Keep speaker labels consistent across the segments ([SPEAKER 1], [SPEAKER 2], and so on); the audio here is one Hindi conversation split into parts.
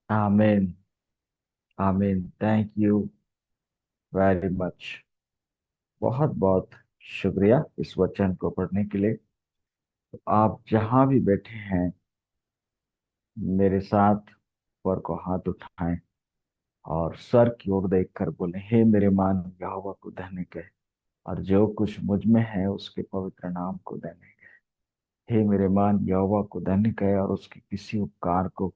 [SPEAKER 1] आमीन। आमीन। Thank you very much. बहुत बहुत शुक्रिया इस वचन को पढ़ने के लिए। तो आप जहां भी बैठे हैं, मेरे साथ ऊपर को हाथ उठाएं और सर की ओर देखकर बोले, हे मेरे मान यहोवा को धन्य कहे, और जो कुछ मुझ में है उसके पवित्र नाम को धन्य कहे। हे मेरे मान यहोवा को धन्य कहे और उसके किसी उपकार को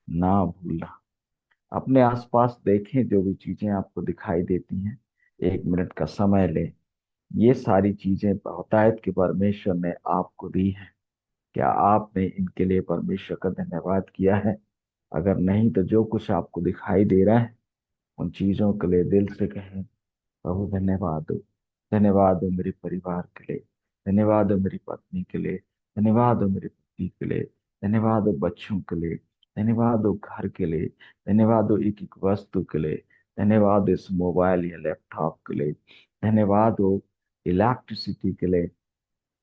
[SPEAKER 1] ना भूलना। अपने आसपास देखें, जो भी चीजें आपको दिखाई देती हैं, 1 मिनट का समय लें। ये सारी चीजें बहुतायत के परमेश्वर ने आपको दी है। क्या आपने इनके लिए परमेश्वर का धन्यवाद किया है? अगर नहीं, तो जो कुछ आपको दिखाई दे रहा है, उन चीजों के लिए दिल से कहें, प्रभु धन्यवाद हो। धन्यवाद हो मेरे परिवार के लिए। धन्यवाद हो मेरी पत्नी के लिए। धन्यवाद हो मेरे पति के लिए। धन्यवाद हो बच्चों के लिए। धन्यवाद हो घर के लिए। धन्यवाद हो एक एक वस्तु के लिए। धन्यवाद हो इस मोबाइल या लैपटॉप के लिए। धन्यवाद हो इलेक्ट्रिसिटी के लिए।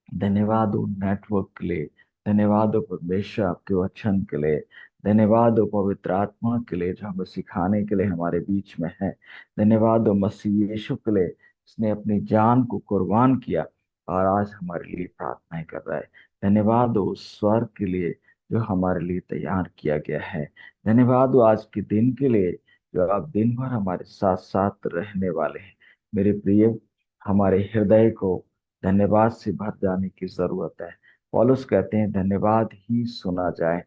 [SPEAKER 1] धन्यवाद हो नेटवर्क के लिए। धन्यवाद हो परमेश्वर आपके वचन के लिए। धन्यवाद हो पवित्र आत्मा के लिए, जो हमें सिखाने के लिए हमारे बीच में है। धन्यवाद हो मसीह यीशु के लिए, जिसने अपनी जान को कुर्बान किया और आज हमारे लिए प्रार्थनाएं कर रहा है। धन्यवाद हो उस स्वर्ग के लिए जो हमारे लिए तैयार किया गया है। धन्यवाद हो आज के दिन के लिए, जो आप दिन भर हमारे साथ साथ रहने वाले हैं। मेरे प्रिय, हमारे हृदय को धन्यवाद से भर जाने की जरूरत है। पौलुस कहते हैं, धन्यवाद ही सुना जाए।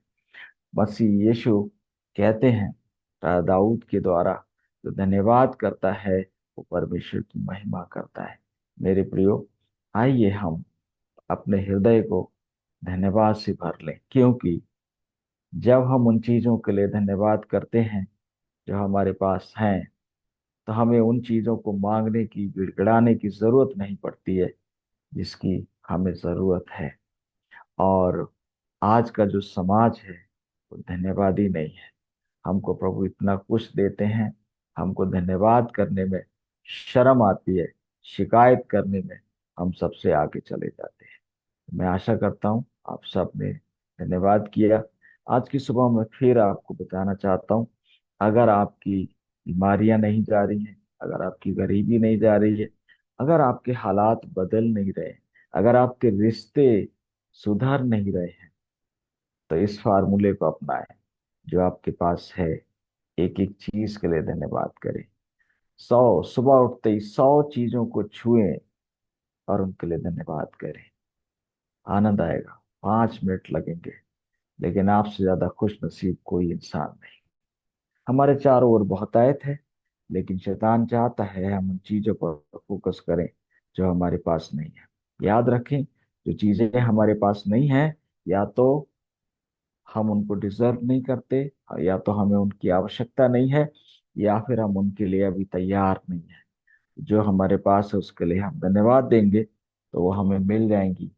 [SPEAKER 1] मसीह यीशु कहते हैं, राजा दाऊद के द्वारा, जो धन्यवाद करता है वो परमेश्वर की महिमा करता है। मेरे प्रियो, आइए हम अपने हृदय को धन्यवाद से भर लें, क्योंकि जब हम उन चीजों के लिए धन्यवाद करते हैं जो हमारे पास हैं, तो हमें उन चीजों को मांगने की, गिड़गिड़ाने की जरूरत नहीं पड़ती है जिसकी हमें जरूरत है। और आज का जो समाज है वो धन्यवादी नहीं है। हमको प्रभु इतना कुछ देते हैं, हमको धन्यवाद करने में शर्म आती है। शिकायत करने में हम सबसे आगे चले जाते हैं। मैं आशा करता हूँ आप सब ने धन्यवाद किया। आज की सुबह मैं फिर आपको बताना चाहता हूँ, अगर आपकी बीमारियां नहीं जा रही हैं, अगर आपकी गरीबी नहीं जा रही है, अगर आपके हालात बदल नहीं रहे, अगर आपके रिश्ते सुधर नहीं रहे हैं, तो इस फार्मूले को अपनाएं जो आपके पास है। एक एक चीज के लिए धन्यवाद करें। 100, सुबह उठते ही 100 चीजों को छुएं और उनके लिए धन्यवाद करें। आनंद आएगा। 5 मिनट लगेंगे, लेकिन आपसे ज्यादा खुश नसीब कोई इंसान नहीं। हमारे चारों ओर बहुतायत है, लेकिन शैतान चाहता है हम उन चीजों पर फोकस करें जो हमारे पास नहीं है। याद रखें, जो चीजें हमारे पास नहीं है, या तो हम उनको डिजर्व नहीं करते, या तो हमें उनकी आवश्यकता नहीं है, या फिर हम उनके लिए अभी तैयार नहीं है। जो हमारे पास है उसके लिए हम धन्यवाद देंगे तो वो हमें मिल जाएंगी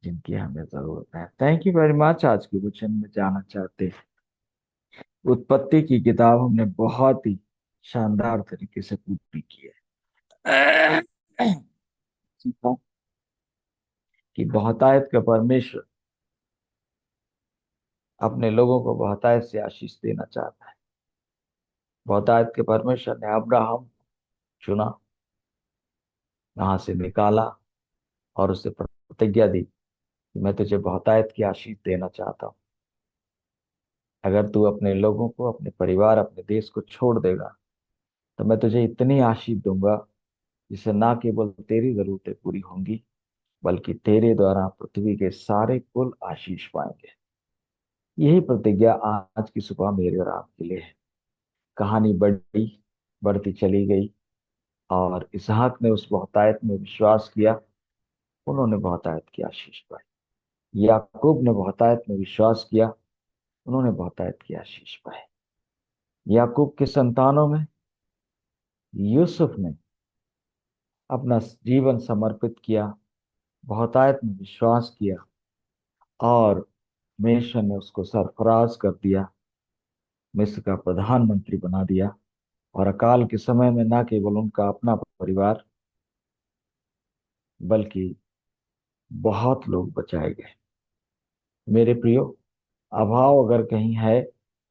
[SPEAKER 1] जिनकी हमें जरूरत है। Thank you very much. आज के क्वेश्चन में जाना चाहते हैं, उत्पत्ति की किताब हमने बहुत ही शानदार तरीके से पूरी की है। सीखा कि बहुतायत का परमेश्वर अपने लोगों को बहुतायत से आशीष देना चाहता है। बहुतायत के परमेश्वर ने अब्राहम चुना, वहां से निकाला और उसे प्रतिज्ञा दी कि मैं तुझे बहुतायत की आशीष देना चाहता हूँ। अगर तू अपने लोगों को, अपने परिवार, अपने देश को छोड़ देगा, तो मैं तुझे इतनी आशीष दूंगा जिससे ना केवल तेरी जरूरतें पूरी होंगी, बल्कि तेरे द्वारा पृथ्वी के सारे कुल आशीष पाएंगे। यही प्रतिज्ञा आज की सुबह मेरे और आपके लिए है। कहानी बढ़ी, बढ़ती चली गई, और इसहाक ने उस बहुतायत में विश्वास किया, उन्होंने बहुतायत की आशीष पाई। याकूब ने बहुतायत में विश्वास किया, उन्होंने बहुतायत की आशीष पाई। याकूब के संतानों में यूसुफ ने अपना जीवन समर्पित किया, बहुतायत में विश्वास किया, और परमेश्वर ने उसको सरफराज कर दिया, मिस्र का प्रधानमंत्री बना दिया। और अकाल के समय में न केवल उनका अपना परिवार, बल्कि बहुत लोग बचाए गए। मेरे प्रियो, अभाव अगर कहीं है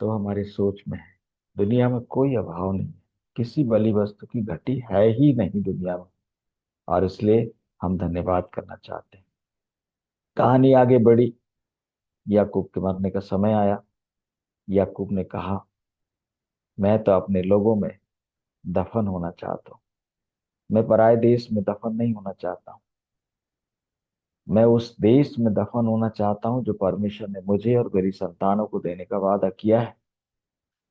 [SPEAKER 1] तो हमारी सोच में है। दुनिया में कोई अभाव नहीं है, किसी बली वस्तु की घटी है ही नहीं दुनिया में। और इसलिए हम धन्यवाद करना चाहते हैं। कहानी आगे बढ़ी। याकूब के मरने का समय आया। याकूब ने कहा, मैं तो अपने लोगों में दफन होना चाहता हूँ। मैं पराये देश में दफन नहीं होना चाहता हूँ। मैं उस देश में दफन होना चाहता हूँ जो परमेश्वर ने मुझे और मेरी संतानों को देने का वादा किया है।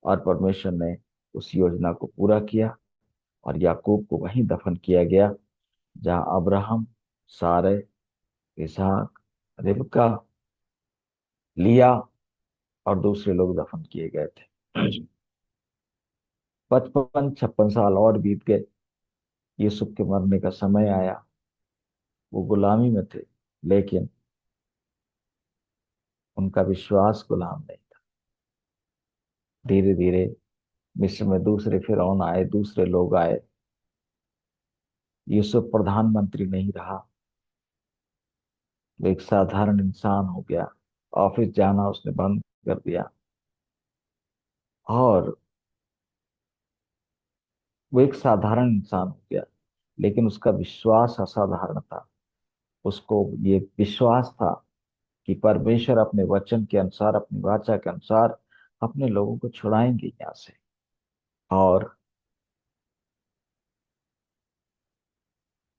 [SPEAKER 1] और परमेश्वर ने उस योजना को पूरा किया और याकूब को वहीं दफन किया गया जहां अब्राहम, सारे, इसहाक, रिबका, लिया और दूसरे लोग दफन किए गए थे। 55-56 साल और बीत गए। यूसुफ के मरने का समय आया। वो गुलामी में थे, लेकिन उनका विश्वास गुलाम नहीं था। धीरे धीरे मिस्र में दूसरे फिरौन आए, दूसरे लोग आए। यूसुफ प्रधानमंत्री नहीं रहा, वो एक साधारण इंसान हो गया। ऑफिस जाना उसने बंद कर दिया। और वो एक साधारण इंसान हो गया, लेकिन उसका विश्वास असाधारण था। उसको ये विश्वास था कि परमेश्वर अपने वचन के अनुसार, अपनी वाचा के अनुसार अपने लोगों को छुड़ाएंगे यहाँ से। और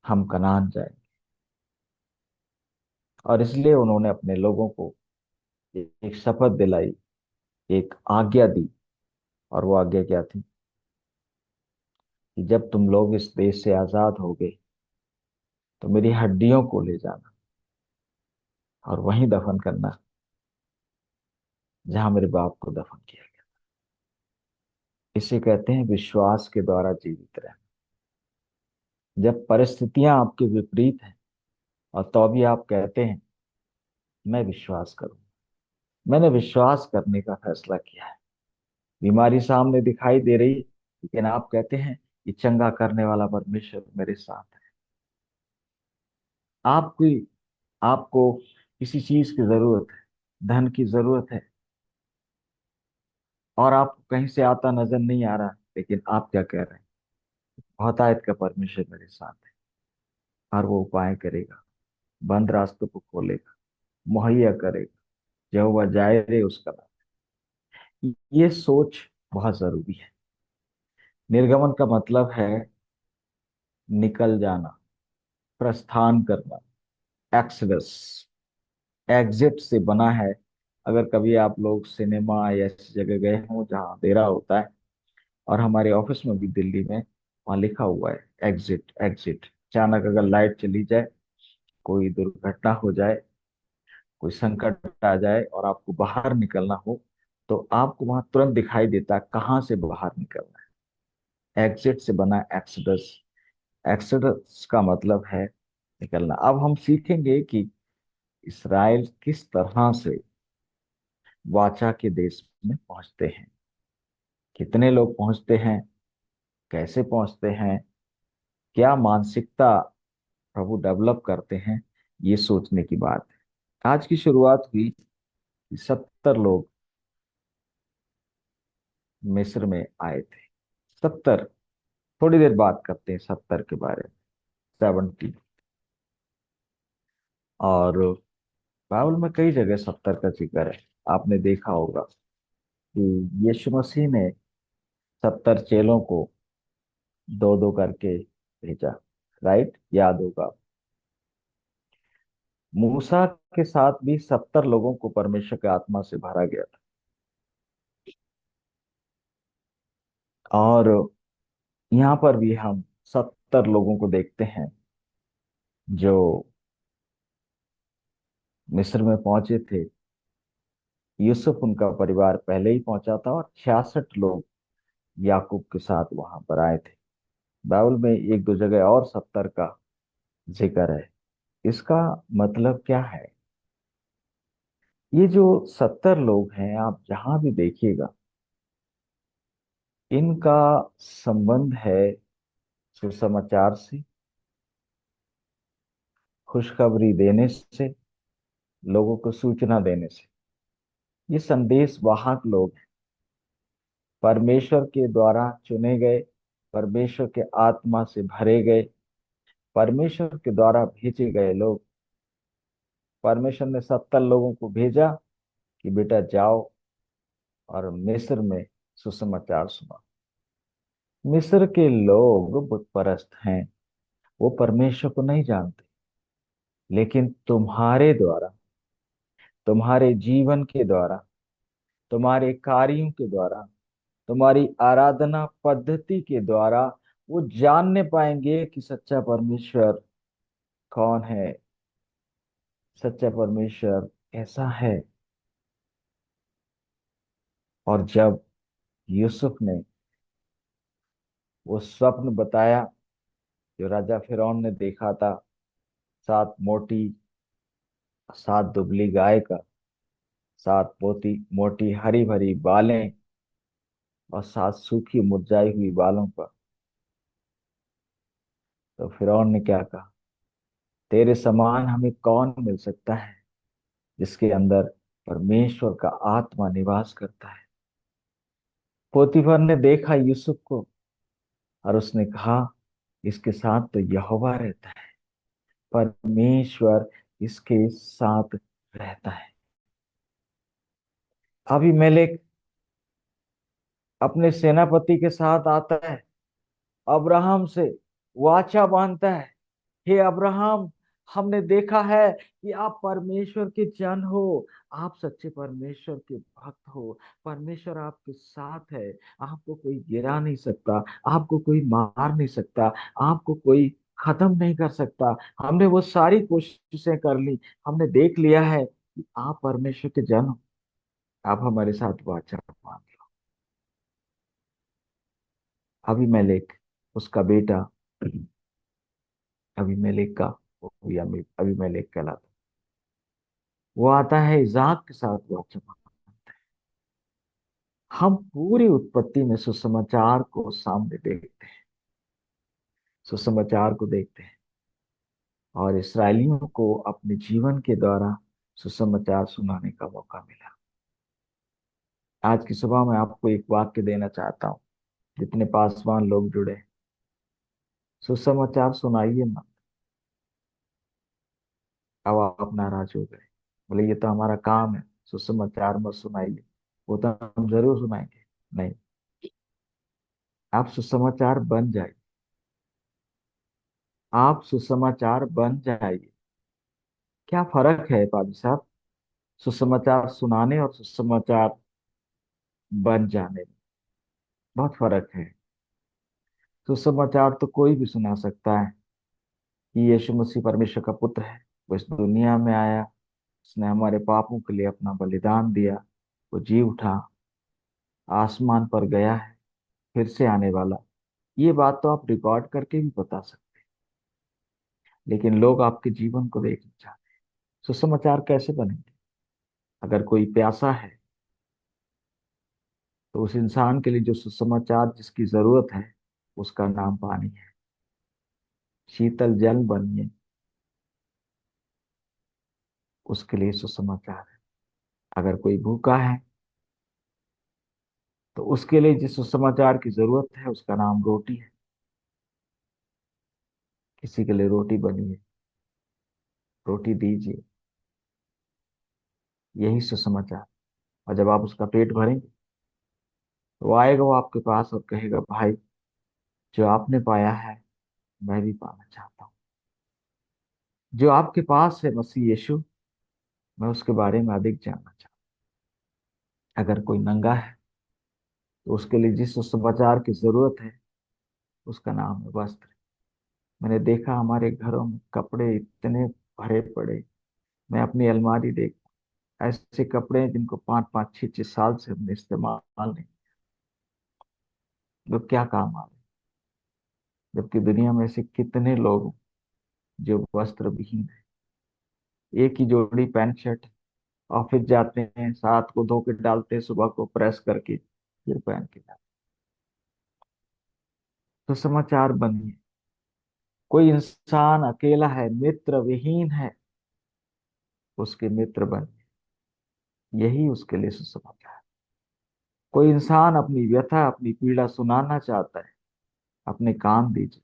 [SPEAKER 1] हम कनान जाएंगे। और इसलिए उन्होंने अपने लोगों को एक शपथ दिलाई, एक आज्ञा दी। और वो आज्ञा क्या थी? कि जब तुम लोग इस देश से आजाद होगे तो मेरी हड्डियों को ले जाना और वहीं दफन करना जहां मेरे बाप को दफन किया गया। इसे कहते हैं विश्वास के द्वारा जीवित रहना। जब परिस्थितियां आपके विपरीत हैं और तो भी आप कहते हैं, मैं विश्वास करूं। मैंने विश्वास करने का फैसला किया है। बीमारी सामने दिखाई दे रही, लेकिन आप कहते हैं कि चंगा करने वाला परमेश्वर मेरे साथ है। आपकी आपको किसी चीज की जरूरत है, धन की जरूरत है, और आपको कहीं से आता नजर नहीं आ रहा, लेकिन आप क्या कह रहे हैं? बहुतायत का परमेश्वर मेरे साथ है और वो उपाय करेगा, बंद रास्तों को खोलेगा, मुहैया करेगा। यहोवा जायरे उसका नाम। ये सोच बहुत जरूरी है। निर्गमन का मतलब है निकल जाना, प्रस्थान करना, एक्सडस। एग्जिट से बना है। अगर कभी आप लोग सिनेमा या ऐसी जगह गए हों जहाँ अंधेरा होता है, और हमारे ऑफिस में भी दिल्ली में वहाँ लिखा हुआ है एग्जिट एग्जिट। अचानक अगर लाइट चली जाए, कोई दुर्घटना हो जाए, कोई संकट आ जाए और आपको बाहर निकलना हो, तो आपको वहां तुरंत दिखाई देता है कहाँ से बाहर निकलना है। एग्जिट से बना एक्सडस। एक्सडस का मतलब है निकलना। अब हम सीखेंगे कि इसराइल किस तरह से वाचा के देश में पहुंचते हैं, कितने लोग पहुंचते हैं, कैसे पहुंचते हैं, क्या मानसिकता प्रभु डेवलप करते हैं। ये सोचने की बात है। आज की शुरुआत हुई कि 70 लोग मिस्र में आए थे। 70। थोड़ी देर बात करते हैं 70 के बारे में। 70। और बाइबल में कई जगह 70 का जिक्र है। आपने देखा होगा कि यीशु मसीह ने 70 चेलों को दो दो करके भेजा। राइट, याद होगा। मूसा के साथ भी 70 लोगों को परमेश्वर के आत्मा से भरा गया था। और यहाँ पर भी हम 70 लोगों को देखते हैं जो मिस्र में पहुंचे थे। यूसुफ उनका परिवार पहले ही पहुंचा था और 66 लोग याकूब के साथ वहां पर आए थे। बाइबल में एक दो जगह और 70 का जिक्र है। इसका मतलब क्या है? ये जो 70 लोग हैं, आप जहां भी देखिएगा, इनका संबंध है सुसमाचार से, खुशखबरी देने से, लोगों को सूचना देने से। ये संदेश वाहक लोग हैं। परमेश्वर के द्वारा चुने गए, परमेश्वर के आत्मा से भरे गए, परमेश्वर के द्वारा भेजे गए लोग। परमेश्वर ने 70 लोगों को भेजा कि बेटा जाओ और मिस्र में सुसमाचार सुनाओ। मिस्र के लोग बुत परस्त हैं, वो परमेश्वर को नहीं जानते। लेकिन तुम्हारे द्वारा, तुम्हारे जीवन के द्वारा, तुम्हारे कार्यों के द्वारा, तुम्हारी आराधना पद्धति के द्वारा वो जानने पाएंगे कि सच्चा परमेश्वर कौन है। सच्चा परमेश्वर ऐसा है। और जब यूसुफ ने वो स्वप्न बताया जो राजा फिरौन ने देखा था, 7 मोटी 7 दुबली गाय का, 7 मोटी मोटी हरी भरी बालें और 7 सूखी मुरझाई हुई बालों पर, तो फिरौन ने क्या कहा, तेरे समान हमें कौन मिल सकता है जिसके अंदर परमेश्वर का आत्मा निवास करता है। पोतीफर ने देखा यूसुफ को और उसने कहा, इसके साथ तो यहोवा रहता है, परमेश्वर इसके साथ रहता है। अबीमेलेक अपने सेनापति के साथ आता है, अब्राहम से वाचा बांधता है, हे अब्राहम, हमने देखा है कि आप परमेश्वर के जन हो, आप सच्चे परमेश्वर के भक्त हो, परमेश्वर आपके साथ है, आपको कोई गिरा नहीं सकता, आपको कोई मार नहीं सकता, आपको कोई खत्म नहीं कर सकता। हमने वो सारी कोशिशें कर ली, हमने देख लिया है कि आप परमेश्वर के जन हो, आप हमारे साथ वाचा बांध लो। अबीमेलेक, उसका बेटा अबीमेलेक का, वो भी अबीमेलेक कहलाता, वो आता है इजाक के साथ वाचा बांधता है। हम पूरी उत्पत्ति में सुसमाचार को सामने देखते हैं, सुसमाचार को देखते हैं। और इसराइलियों को अपने जीवन के द्वारा सुसमाचार सुनाने का मौका मिला। आज की सुबह मैं आपको एक वाक्य देना चाहता हूँ, जितने पासवान लोग जुड़े, सुसमाचार सुनाइए मत। अब आप नाराज हो गए, बोले ये तो हमारा काम है, सुसमाचार मत सुनाइए, वो तो हम जरूर सुनाएंगे। नहीं, आप सुसमाचार बन जाइए, आप सुसमाचार बन जाइए। क्या फर्क है पाजी साहब, सुसमाचार सुनाने और सुसमाचार बन जाने में? बहुत फर्क है। सुसमाचार तो कोई भी सुना सकता है कि यीशु मसीह परमेश्वर का पुत्र है, वो इस दुनिया में आया, उसने हमारे पापों के लिए अपना बलिदान दिया, वो जी उठा, आसमान पर गया है, फिर से आने वाला। ये बात तो आप रिकॉर्ड करके भी बता सकते हैं, लेकिन लोग आपके जीवन को देखना चाहते हैं। सुसमाचार कैसे बनेंगे? अगर कोई प्यासा है तो उस इंसान के लिए जो सुसमाचार जिसकी जरूरत है, उसका नाम पानी है। शीतल जल बनिए, उसके लिए सुसमाचार है। अगर कोई भूखा है तो उसके लिए जिस सुसमाचार की जरूरत है, उसका नाम रोटी है। किसी के लिए रोटी बनिए, रोटी दीजिए, यही सुसमाचार। और जब आप उसका पेट भरेंगे तो वो आएगा, वो आपके पास और कहेगा, भाई जो आपने पाया है मैं भी पाना चाहता हूँ। जो आपके पास है मसीह यीशु, मैं उसके बारे में अधिक जानना चाहता हूँ। अगर कोई नंगा है तो उसके लिए जिस सुसमाचार की जरूरत है, उसका नाम है वस्त्र। मैंने देखा हमारे घरों में कपड़े इतने भरे पड़े, मैं अपनी अलमारी देख, ऐसे कपड़े हैं जिनको 5 5 6 6 साल से हमने इस्तेमाल नहीं, जो क्या काम आ रहे। जबकि दुनिया में ऐसे कितने लोग हैं जो वस्त्र विहीन है, एक ही जोड़ी पैंट शर्ट, ऑफिस जाते हैं, साथ को धो के डालते हैं, सुबह को प्रेस करके फिर पहन के जाते हैं। तो समाचार बनिए। कोई इंसान अकेला है, मित्र विहीन है, उसके मित्र बनिए, यही उसके लिए सुसमाचार। कोई इंसान अपनी व्यथा अपनी पीड़ा सुनाना चाहता है, अपने कान दीजिए।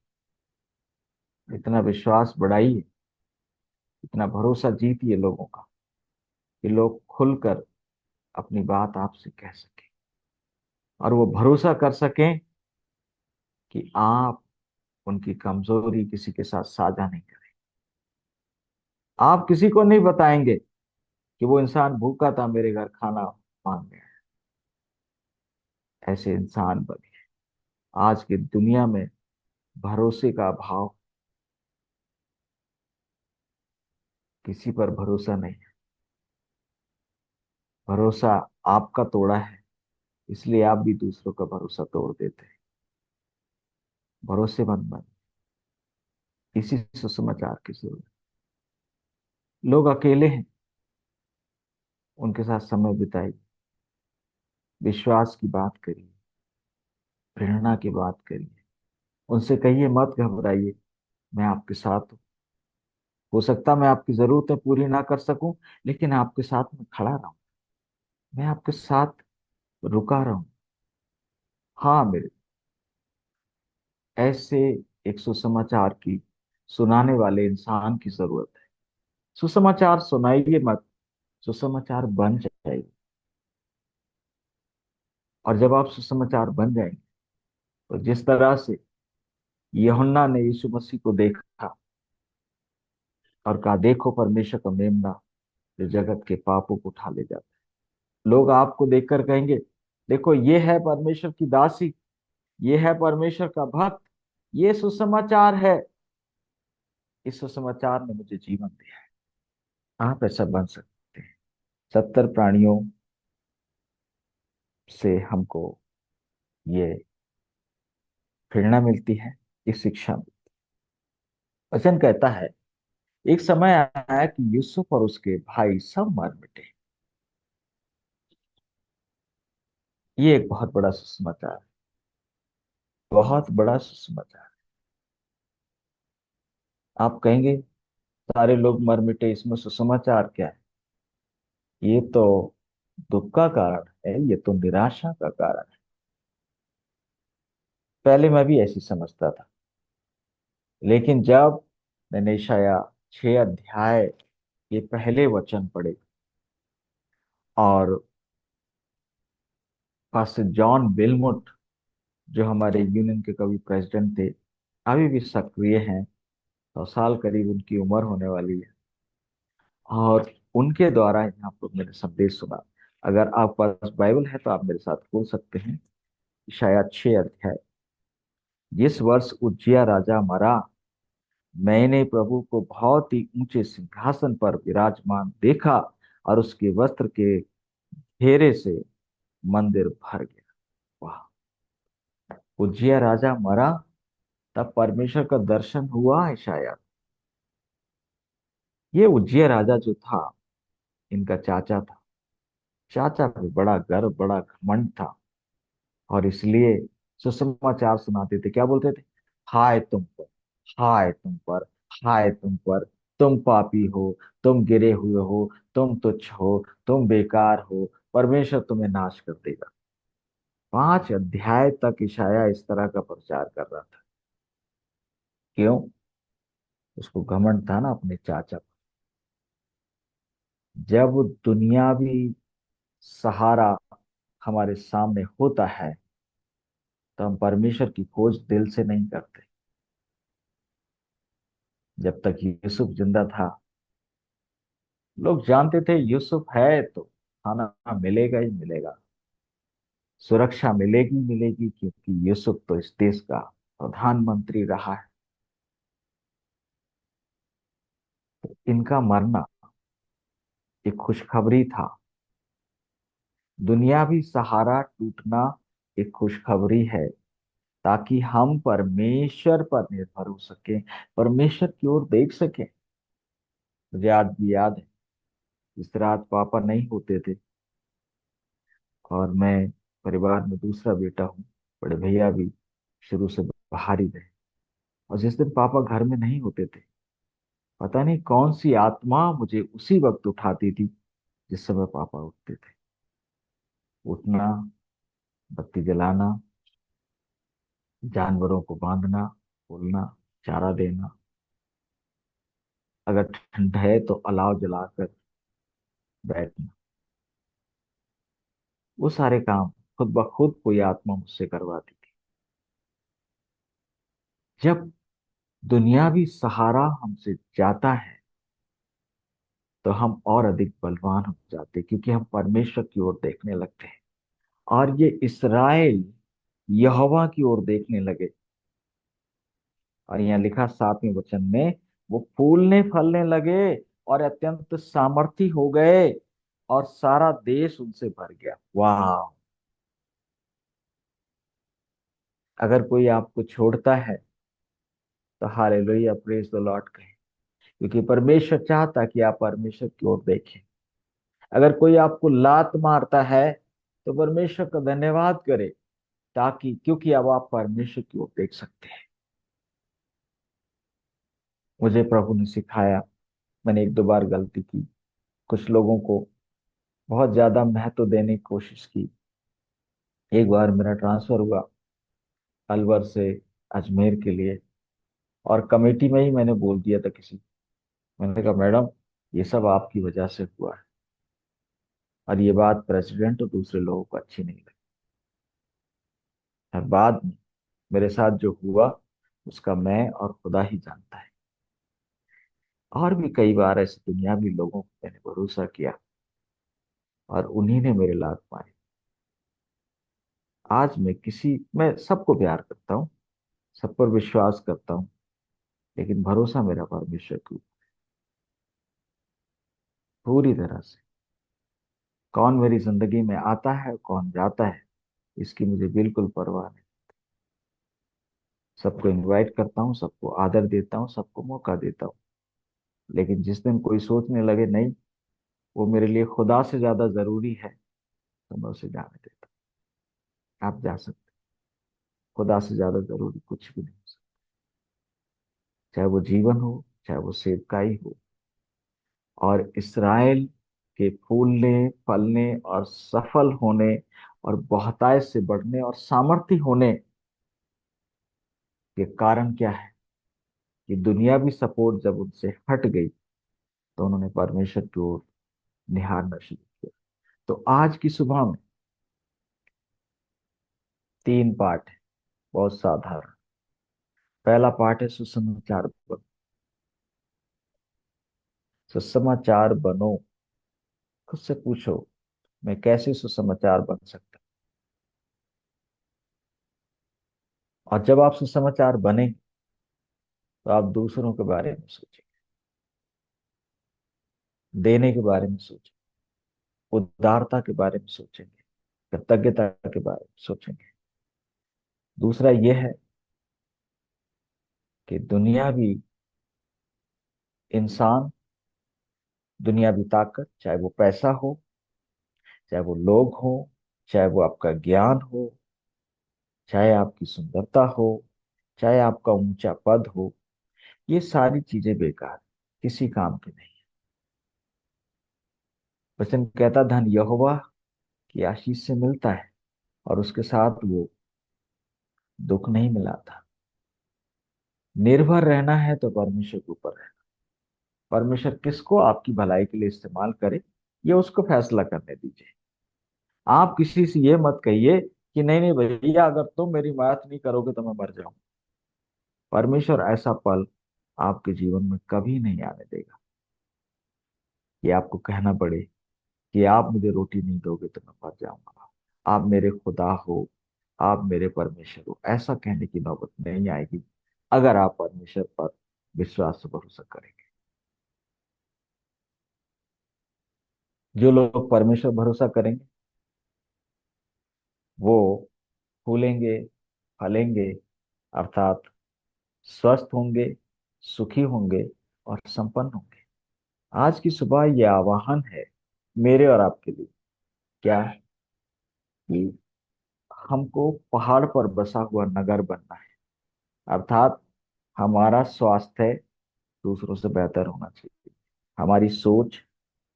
[SPEAKER 1] इतना विश्वास बढ़ाइए, इतना भरोसा जीतिए लोगों का, कि लोग खुलकर अपनी बात आपसे कह सकें, और वो भरोसा कर सकें कि आप उनकी कमजोरी किसी के साथ साझा नहीं करें। आप किसी को नहीं बताएंगे कि वो इंसान भूखा था, मेरे घर खाना मांग गया। ऐसे इंसान बने। आज की दुनिया में भरोसे का अभाव, किसी पर भरोसा नहीं है। भरोसा आपका तोड़ा है, इसलिए आप भी दूसरों का भरोसा तोड़ देते हैं। भरोसेमंद बन, इसी सुसमाचार की जरूरत। लोग अकेले हैं, उनके साथ समय बिताइए, विश्वास की बात करिए, प्रेरणा की बात करिए। उनसे कहिए मत घबराइए, मैं आपके साथ हूँ। हो सकता मैं आपकी जरूरतें पूरी ना कर सकूं, लेकिन आपके साथ में खड़ा रहूं, मैं आपके साथ रुका रहूं। हाँ, मेरे ऐसे एक सुसमाचार की सुनाने वाले इंसान की जरूरत है। सुसमाचार सुनाइए मत, सुसमाचार बन जाइए। और जब आप सुसमाचार बन जाएंगे, तो जिस तरह से यूहन्ना ने यीशु मसीह को देखा और कहा, देखो परमेश्वर का मेमना जो जगत के पापों को उठा ले जाता है। लोग आपको देखकर कहेंगे, देखो ये है परमेश्वर की दासी, ये है परमेश्वर का भक्त, ये सुसमाचार है। इस सुसमाचार ने मुझे जीवन दिया है। आप ऐसा बन सकते हैं। 70 प्राणियों से हमको ये प्रेरणा मिलती है, ये शिक्षा मिलती है। वचन कहता है, एक समय आया कि यूसुफ और उसके भाई सब मर मिटे। ये एक बहुत बड़ा सुसमाचार है, बहुत बड़ा सुसमाचार। आप कहेंगे सारे लोग मर मिटे, इसमें सुसमाचार क्या है? ये तो दुख का कारण है, ये तो निराशा का कारण है। पहले मैं भी ऐसी समझता था, लेकिन जब मैंने यशायाह 6 अध्याय के पहले वचन पढ़े, और पास्टर जॉन बिलमुट, जो हमारे यूनियन के कवि प्रेसिडेंट थे, अभी भी सक्रिय हैं, 100 साल करीब उनकी उम्र होने वाली है, और उनके द्वारा यहाँ पर मैंने संदेश सुना। अगर आपके पास बाइबल है तो आप मेरे साथ खोल सकते हैं, यशायाह 6 अध्याय। जिस वर्ष उज्जिया राजा मरा, मैंने प्रभु को बहुत ही ऊंचे सिंहासन पर विराजमान देखा, और उसके वस्त्र के घेरे से मंदिर भर गया। वाह! उज्जिया राजा मरा, तब परमेश्वर का दर्शन हुआ है शायद। ये उज्जिया राजा जो था, इनका चाचा था। चाचा पे बड़ा गर्व बड़ा घमंड था, और इसलिए सुसमाचार सुनाते थे। क्या बोलते थे? हाय तुम पर, हाय तुम पर, हाय तुम पर, तुम पापी हो, तुम गिरे हुए हो, तुम तुच्छ हो, तुम बेकार हो, परमेश्वर तुम्हें नाश कर देगा। 5 अध्याय तक यशायाह इस तरह का प्रचार कर रहा था। क्यों? उसको घमंड था ना अपने चाचा पर। जब दुनियावी सहारा हमारे सामने होता है, तो हम परमेश्वर की खोज दिल से नहीं करते। जब तक यूसुफ जिंदा था, लोग जानते थे यूसुफ है तो खाना मिलेगा ही मिलेगा, सुरक्षा मिलेगी मिलेगी, क्योंकि यूसुफ तो इस देश का प्रधानमंत्री रहा है। तो इनका मरना एक खुशखबरी था। दुनियावी सहारा टूटना एक खुशखबरी है, ताकि हम परमेश्वर पर निर्भर हो सके, परमेश्वर की ओर देख सके। मुझे आज भी याद है, इस रात पापा नहीं होते थे, और मैं परिवार में दूसरा बेटा हूँ। बड़े भैया भी शुरू से बाहर ही रहे, और जिस दिन पापा घर में नहीं होते थे, पता नहीं कौन सी आत्मा मुझे उसी वक्त उठाती थी जिस समय पापा उठते थे। उठना, बत्ती जलाना, जानवरों को बांधना, खोलना, चारा देना, अगर ठंड है तो अलाव जलाकर बैठना। वो सारे काम खुद ब खुद कोई आत्मा मुझसे करवाती थी। जब दुनियावी सहारा हमसे जाता है तो हम और अधिक बलवान हो जाते, क्योंकि हम परमेश्वर की ओर देखने लगते हैं। और ये इसराइल यहोवा की ओर देखने लगे। और यहाँ लिखा 7वें वचन में, वो फूलने फलने लगे और अत्यंत सामर्थी हो गए और सारा देश उनसे भर गया। वाह! अगर कोई आपको छोड़ता है तो हालेलुया, प्रेज द लॉर्ड कहें, क्योंकि परमेश्वर चाहता कि आप परमेश्वर की ओर देखें। अगर कोई आपको लात मारता है तो परमेश्वर का धन्यवाद करें, ताकि क्योंकि अब आप परमेश्वर की ओर देख सकते हैं। मुझे प्रभु ने सिखाया, मैंने एक दो बार गलती की, कुछ लोगों को बहुत ज्यादा महत्व देने की कोशिश की। एक बार मेरा ट्रांसफर हुआ अलवर से अजमेर के लिए, और कमेटी में ही मैंने बोल दिया था किसी, मैंने कहा मैडम, ये सब आपकी वजह से हुआ है। और ये बात प्रेसिडेंट और दूसरे लोगों को अच्छी नहीं लगी। और बाद में मेरे साथ जो हुआ उसका मैं और खुदा ही जानता है। और भी कई बार ऐसे दुनियावी लोगों को मैंने भरोसा किया और उन्हीं ने मेरे लात मारे। आज मैं सबको प्यार करता हूँ, सब पर विश्वास करता हूँ, लेकिन भरोसा मेरा परमेश्वर की ऊपर पूरी तरह से। कौन मेरी जिंदगी में आता है कौन जाता है, इसकी मुझे बिल्कुल परवाह नहीं। सबको इनवाइट करता हूँ, सबको आदर देता हूँ, सबको मौका देता हूँ। लेकिन जिस दिन कोई सोचने लगे नहीं, वो मेरे लिए खुदा से ज्यादा जरूरी है, तो मैं उसे जाने देता हूँ। आप जा सकते, खुदा से ज्यादा जरूरी कुछ भी नहीं हो सकता। चाहे वो जीवन हो, चाहे वो सेवकाई हो। और इसराइल के फूलने फलने और सफल होने और बहुतायत से बढ़ने और सामर्थ्य होने के कारण क्या है? कि दुनियावी सपोर्ट जब उनसे हट गई तो उन्होंने परमेश्वर की ओर निहारना शुरू किया। तो आज की सुबह में 3 पार्ट है, बहुत साधारण। पहला पार्ट है सुसमाचार बनो। सुसमाचार बनो। खुद से पूछो, मैं कैसे सुसमाचार बन सकता हूं? और जब आप सुसमाचार बने तो आप दूसरों के बारे में सोचेंगे, देने के बारे में सोचेंगे, उदारता के बारे में सोचेंगे, कृतज्ञता के बारे में सोचेंगे। दूसरा यह है कि दुनियावी इंसान, दुनियावी ताकत, चाहे वो पैसा हो, चाहे वो लोग हो, चाहे वो आपका ज्ञान हो, चाहे आपकी सुंदरता हो, चाहे आपका ऊंचा पद हो, ये सारी चीजें बेकार, किसी काम की नहीं। वचन कहता, धन यहोवा की आशीष से मिलता है, और उसके साथ वो दुख नहीं मिलाता। निर्भर रहना है तो परमेश्वर के ऊपर रहना। परमेश्वर किसको आपकी भलाई के लिए इस्तेमाल करे, ये उसको फैसला करने दीजिए। आप किसी से ये मत कहिए कि नहीं नहीं भैया, अगर तुम मेरी मदद नहीं करोगे तो मैं मर जाऊं। परमेश्वर ऐसा पल आपके जीवन में कभी नहीं आने देगा कि आपको कहना पड़े कि आप मुझे रोटी नहीं दोगे तो मैं मर जाऊंगा, आप मेरे खुदा हो, आप मेरे परमेश्वर हो। ऐसा कहने की नौबत नहीं आएगी अगर आप परमेश्वर पर विश्वास से भरोसा करेंगे। जो लोग परमेश्वर भरोसा करेंगे वो फूलेंगे, फलेंगे, अर्थात स्वस्थ होंगे, सुखी होंगे और संपन्न होंगे। आज की सुबह यह आह्वान है मेरे और आपके लिए, क्या? कि हमको पहाड़ पर बसा हुआ नगर बनना है। अर्थात हमारा स्वास्थ्य दूसरों से बेहतर होना चाहिए, हमारी सोच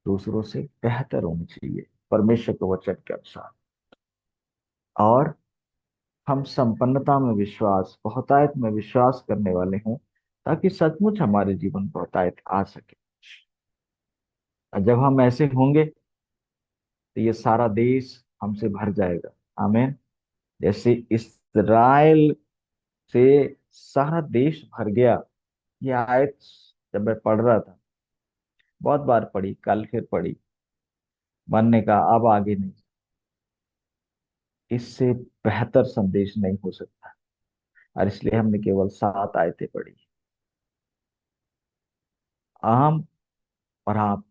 [SPEAKER 1] दूसरों से बेहतर होनी चाहिए परमेश्वर के वचन के अनुसार। और हम संपन्नता में विश्वास, बहुतायत में विश्वास करने वाले हों, ताकि सचमुच हमारे जीवन बहुतायत आ सके। और जब हम ऐसे होंगे तो ये सारा देश हमसे भर जाएगा। आमीन। जैसे इस्राएल से सारा देश भर गया। ये आयत जब मैं पढ़ रहा था, बहुत बार पढ़ी, कल फिर पढ़ी, मन ने कहा अब आगे नहीं, इससे बेहतर संदेश नहीं हो सकता। और इसलिए हमने केवल 7 आयतें पढ़ी। हम और आप,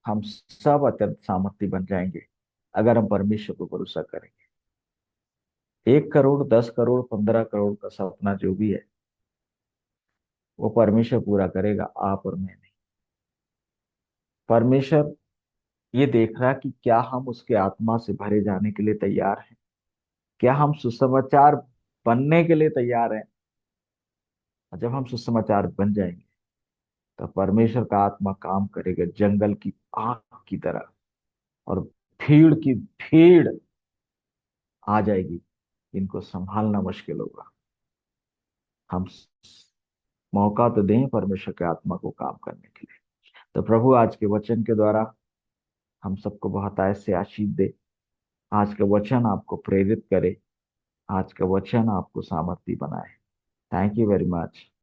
[SPEAKER 1] हम सब अत्यंत सामर्थ्य बन जाएंगे अगर हम परमेश्वर को भरोसा करेंगे। 1 करोड़, 10 करोड़, 15 करोड़ का सपना जो भी है, वो परमेश्वर पूरा करेगा, आप और मैं नहीं। परमेश्वर ये देख रहा है कि क्या हम उसके आत्मा से भरे जाने के लिए तैयार हैं, क्या हम सुसमाचार बनने के लिए तैयार हैं। और जब हम सुसमाचार बन जाएंगे तो परमेश्वर का आत्मा काम करेगा जंगल की आग की तरह, और भीड़ की भीड़ आ जाएगी, इनको संभालना मुश्किल होगा। हम मौका तो दें परमेश्वर के आत्मा को काम करने के लिए। तो प्रभु आज के वचन के द्वारा हम सबको बहुत आयत से आशीष दे। आज का वचन आपको प्रेरित करे, आज का वचन आपको सामर्थ्य बनाए। Thank you very much.